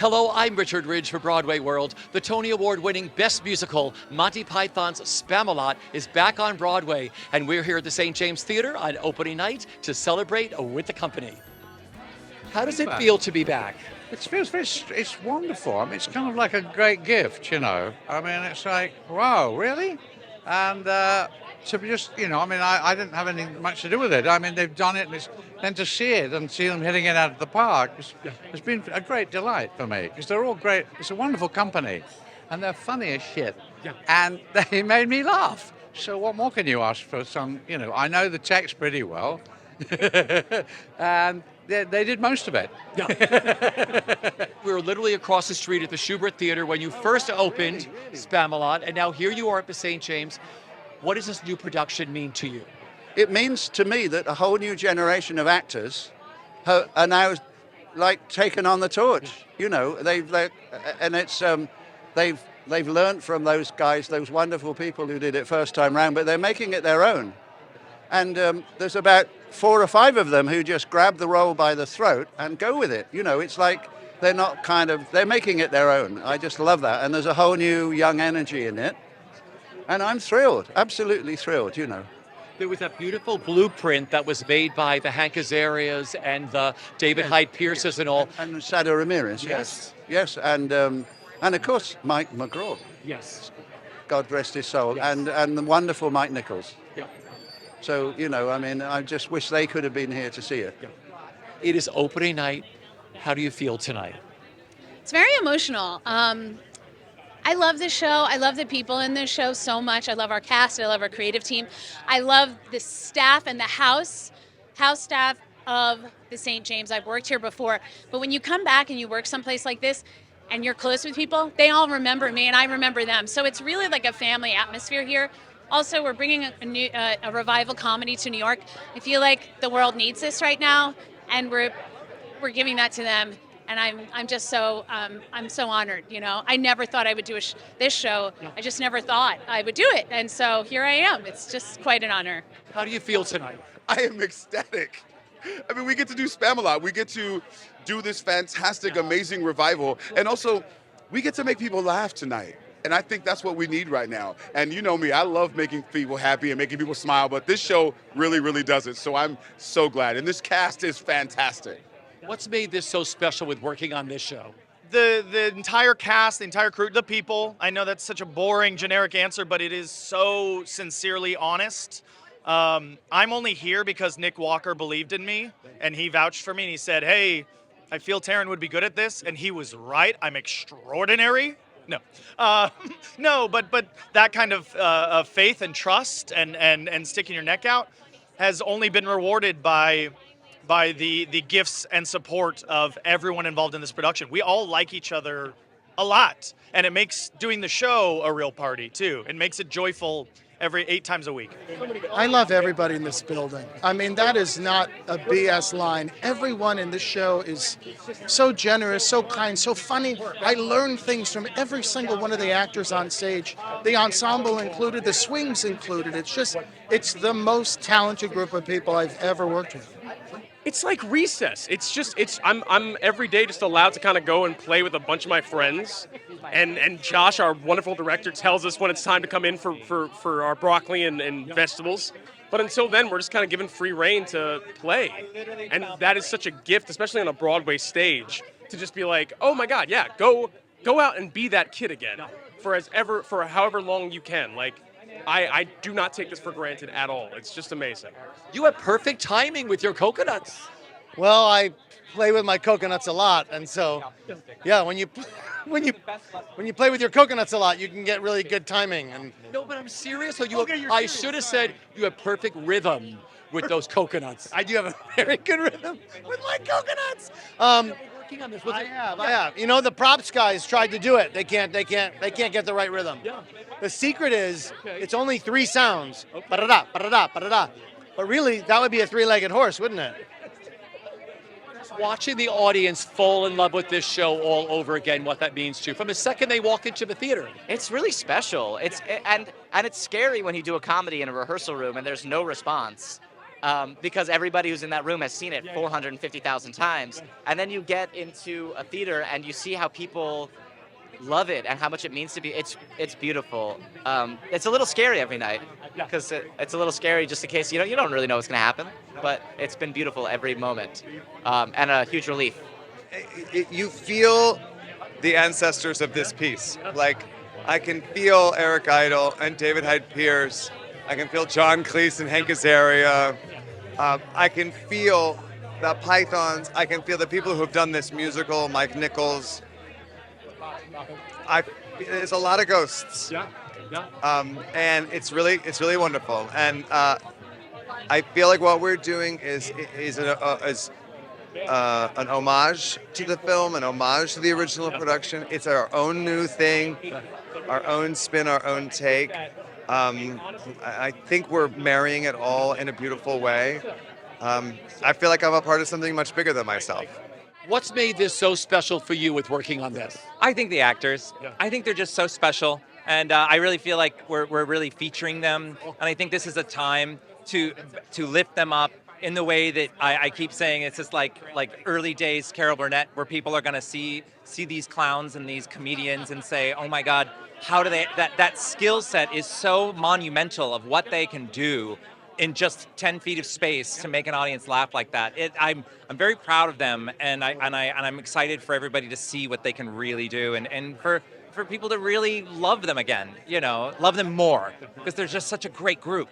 Hello, I'm Richard Ridge for Broadway World. The Tony Award-winning Best Musical, Monty Python's Spamalot, is back on Broadway, and we're here at the St. James Theater on opening night to celebrate with the company. How does it feel to be back? It feels very, it's wonderful. I mean, it's kind of like a great gift, you know. I mean, it's like, wow, really? And to be just, you know, I mean, I didn't have anything much to do with it. I mean, they've done it, and then to see it and see them hitting it out of the park, it's been a great delight for me, because they're all great. It's a wonderful company, and they're funny as shit. Yeah. And they made me laugh. So what more can you ask for some, you know, I know the text pretty well, and they did most of it. Yeah. We were literally across the street at the Schubert Theater when you first opened Spamalot, and now here you are at the St. James. What does this new production mean to you? It means to me that a whole new generation of actors are now like taken on the torch. You know, they've learned from those guys, those wonderful people who did it first time round, but they're making it their own. And there's about 4 or 5 of them who just grab the role by the throat and go with it. You know, it's like they're making it their own. I just love that. And there's a whole new young energy in it. And I'm thrilled, absolutely thrilled, you know. There was that beautiful blueprint that was made by the Hank Azarias and the David Hyde Pierces and all. And Sada Ramirez, yes. Yes, and of course, Mike McGraw. Yes. God rest his soul. Yes. And the wonderful Mike Nichols. Yeah. So, you know, I mean, I just wish they could have been here to see it. Yeah. It is opening night. How do you feel tonight? It's very emotional. I love this show. I love the people in this show so much. I love our cast. I love our creative team. I love the staff and the house staff of the St. James. I've worked here before. But when you come back and you work someplace like this and you're close with people, they all remember me and I remember them. So it's really like a family atmosphere here. Also, we're bringing a revival comedy to New York. I feel like the world needs this right now, and we're giving that to them. And I'm just so I'm so honored. You know, I never thought I would do this show. I just never thought I would do it, and so here I am. It's just quite an honor. How do you feel tonight? I am ecstatic. I mean, we get to do Spamalot. We get to do this fantastic, amazing revival, and also we get to make people laugh tonight. And I think that's what we need right now. And you know me, I love making people happy and making people smile, but this show really, really does it. So I'm so glad. And this cast is fantastic. What's made this so special with working on this show? The entire cast, the entire crew, the people. I know that's such a boring, generic answer, but it is so sincerely honest. I'm only here because Nick Walker believed in me, and he vouched for me, and he said, hey, I feel Taryn would be good at this, and he was right. I'm extraordinary. No, no, but that kind of faith and trust and sticking your neck out has only been rewarded by the gifts and support of everyone involved in this production. We all like each other a lot, and it makes doing the show a real party too. It makes it joyful every 8 times a week. I love everybody in this building. I mean, that is not a BS line. Everyone in this show is so generous, so kind, so funny. I learn things from every single one of the actors on stage, the ensemble included, the swings included. It's the most talented group of people I've ever worked with. It's like recess. I'm every day just allowed to kind of go and play with a bunch of my friends. And Josh, our wonderful director, tells us when it's time to come in for our broccoli and vegetables. But until then, we're just kind of given free rein to play. And that is such a gift, especially on a Broadway stage, to just be like, oh my God, yeah, go out and be that kid again for however long you can. Like, I do not take this for granted at all. It's just amazing. You have perfect timing with your coconuts. Well, I play with my coconuts a lot, and so yeah, when you play with your coconuts a lot, you can get really good timing. And no, but I'm serious. So I should have said you have perfect rhythm with those coconuts. I do have a very good rhythm with my coconuts. Working on this. I have. You know, the props guys tried to do it. They can't get the right rhythm. Yeah. The secret is it's only 3 sounds. Ba-da-da, ba-da-da, ba-da-da. But really, that would be a 3-legged horse, wouldn't it? Watching the audience fall in love with this show all over again, what that means to you, from the second they walk into the theater. It's really special. And it's scary when you do a comedy in a rehearsal room and there's no response. because everybody who's in that room has seen it 450,000 times. And then you get into a theater and you see how people love it and how much it means to be. It's beautiful. It's a little scary every night because it's a little scary just in case you don't really know what's going to happen. But it's been beautiful every moment, and a huge relief. You feel the ancestors of this piece. Like, I can feel Eric Idle and David Hyde Pierce. I can feel John Cleese and Hank Azaria. I can feel the Pythons. I can feel the people who have done this musical, Mike Nichols. There's a lot of ghosts. And it's really wonderful. And I feel like what we're doing is an homage to the film, an homage to the original production. It's our own new thing, our own spin, our own take. I think we're marrying it all in a beautiful way. I feel like I'm a part of something much bigger than myself. What's made this so special for you with working on this? I think the actors. I think they're just so special, and I really feel like we're really featuring them. And I think this is a time to lift them up in the way that I keep saying. It's just like early days Carol Burnett, where people are going to see these clowns and these comedians and say, oh my God, how do they? That skill set is so monumental of what they can do in just 10 feet of space to make an audience laugh like that. I'm very proud of them, and I'm excited for everybody to see what they can really do, and for people to really love them again, love them more, because they're just such a great group.